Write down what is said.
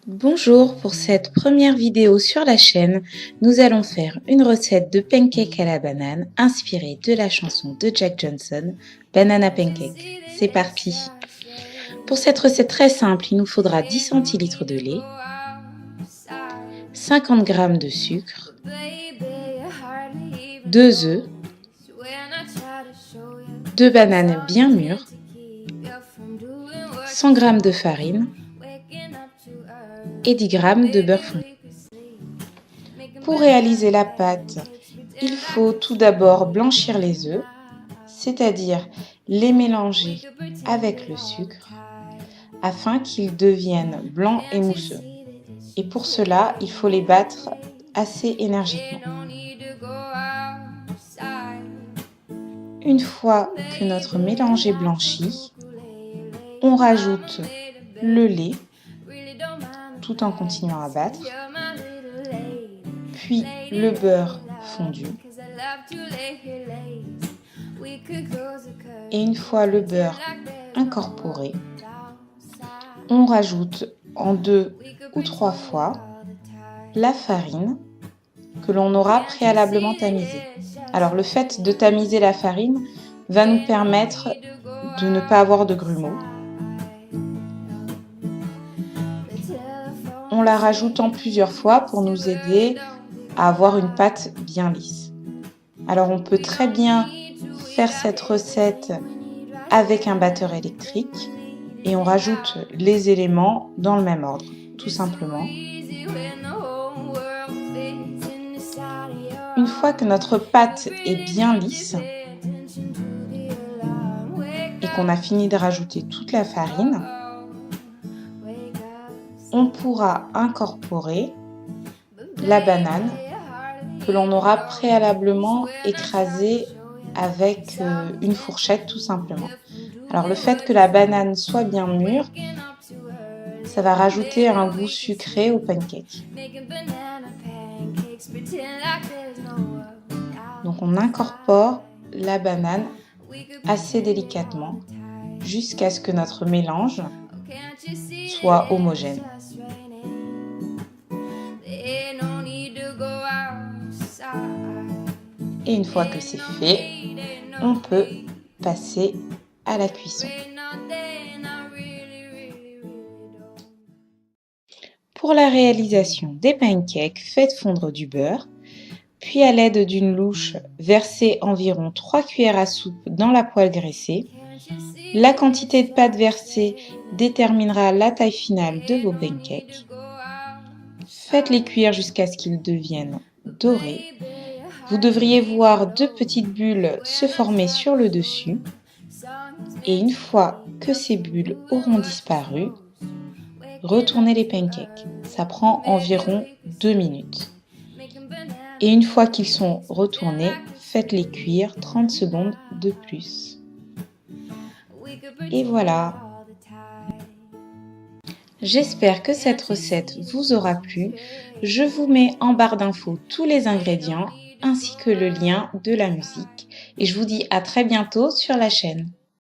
Bonjour, pour cette première vidéo sur la chaîne, nous allons faire une recette de pancake à la banane inspirée de la chanson de Jack Johnson, Banana Pancake. C'est parti! Pour cette recette très simple, il nous faudra 10 centilitres de lait, 50 g de sucre, 2 œufs, 2 bananes bien mûres, 100 g de farine et 10 g de beurre fondu. Pour réaliser la pâte, il faut tout d'abord blanchir les œufs, c'est-à-dire les mélanger avec le sucre afin qu'ils deviennent blancs et mousseux. Et pour cela, il faut les battre assez énergiquement. Une fois que notre mélange est blanchi, on rajoute le lait tout en continuant à battre, puis le beurre fondu. Et une fois le beurre incorporé, on rajoute en 2 ou 3 fois la farine que l'on aura préalablement tamisée. Alors le fait de tamiser la farine va nous permettre de ne pas avoir de grumeaux. On la rajoute en plusieurs fois pour nous aider à avoir une pâte bien lisse. Alors on peut très bien faire cette recette avec un batteur électrique et on rajoute les éléments dans le même ordre, tout simplement. Une fois que notre pâte est bien lisse et qu'on a fini de rajouter toute la farine, on pourra incorporer la banane que l'on aura préalablement écrasée avec une fourchette tout simplement. Alors le fait que la banane soit bien mûre, ça va rajouter un goût sucré au pancake. Donc on incorpore la banane assez délicatement jusqu'à ce que notre mélange soit homogène. Et une fois que c'est fait, on peut passer à la cuisson. Pour la réalisation des pancakes, faites fondre du beurre, puis à l'aide d'une louche, versez environ 3 cuillères à soupe dans la poêle graissée. La quantité de pâte versée déterminera la taille finale de vos pancakes. Faites-les cuire jusqu'à ce qu'ils deviennent dorés. Vous devriez voir 2 petites bulles se former sur le dessus. Et une fois que ces bulles auront disparu, retournez les pancakes. Ça prend environ 2 minutes. Et une fois qu'ils sont retournés, faites-les cuire 30 secondes de plus. Et voilà! J'espère que cette recette vous aura plu. Je vous mets en barre d'infos tous les ingrédients ainsi que le lien de la musique. Et je vous dis à très bientôt sur la chaîne.